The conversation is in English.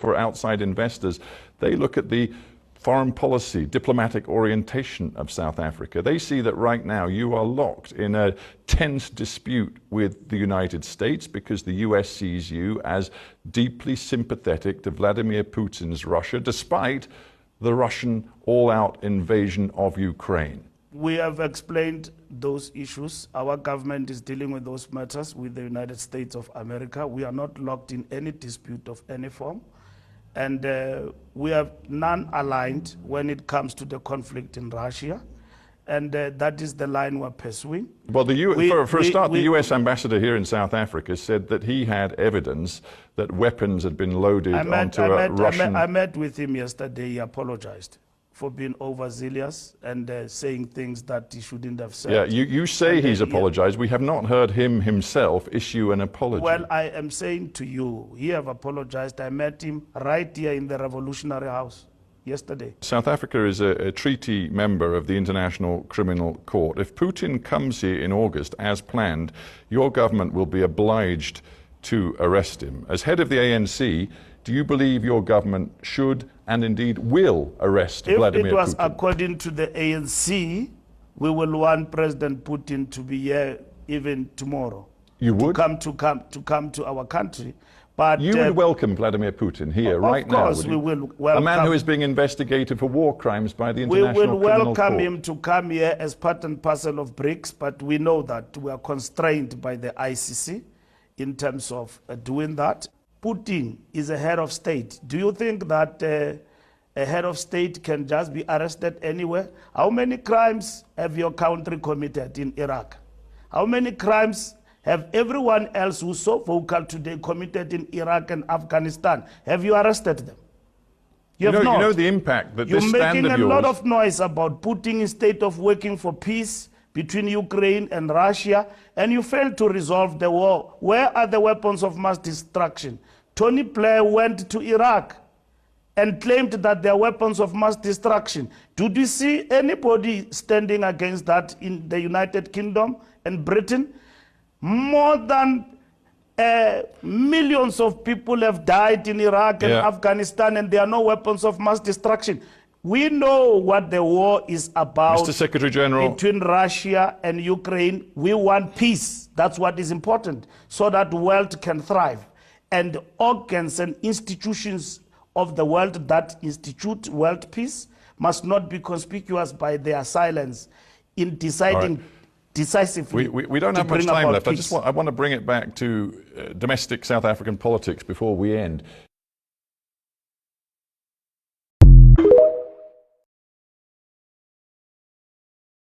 for outside investors, they look at the foreign policy, diplomatic orientation of South Africa. They see that right now you are locked in a tense dispute with the United States because the US sees you as deeply sympathetic to Vladimir Putin's Russia, despite the Russian all-out invasion of Ukraine. We have explained those issues. Our government is dealing with those matters with the United States of America. We are not locked in any dispute of any form. And we are non-aligned when it comes to the conflict in Russia. And that is the line we're pursuing. Well, the US ambassador here in South Africa said that he had evidence that weapons had been loaded onto a Russian... I met with him yesterday. He apologized for being overzealous and saying things that he shouldn't have said. Yeah, you say he's apologized. We have not heard him himself issue an apology. Well, I am saying to you, he have apologized. I met him right here in the Revolutionary House yesterday. South Africa is a treaty member of the International Criminal Court. If Putin comes here in August as planned, your government will be obliged to arrest him. As head of the ANC, do you believe your government should and indeed will arrest Vladimir Putin? If it was according to the ANC, we will want President Putin to be here even tomorrow. You would? To come to our country. But you would welcome Vladimir Putin here right now? Of course we will welcome. A man who is being investigated for war crimes by the International Criminal Court. We will welcome him to come here as part and parcel of BRICS, but we know that we are constrained by the ICC in terms of doing that. Putin is a head of state. Do you think that a head of state can just be arrested anywhere? How many crimes have your country committed in Iraq? How many crimes have everyone else who's so vocal today committed in Iraq and Afghanistan? Have you arrested them? You know the impact that this stand of yours... You're making a lot of noise about Putin instead of working for peace between Ukraine and Russia, and you failed to resolve the war. Where are the weapons of mass destruction? Tony Blair went to Iraq and claimed that there are weapons of mass destruction. Did you see anybody standing against that in the United Kingdom and Britain? More than millions of people have died in Iraq and Afghanistan, and there are no weapons of mass destruction. We know what the war is about. Mr. Secretary General, between Russia and Ukraine. We want peace. That's what is important, so that the world can thrive. And organs and institutions of the world that institute world peace must not be conspicuous by their silence in deciding decisively. We don't have much time left. I want to bring it back to domestic South African politics before we end.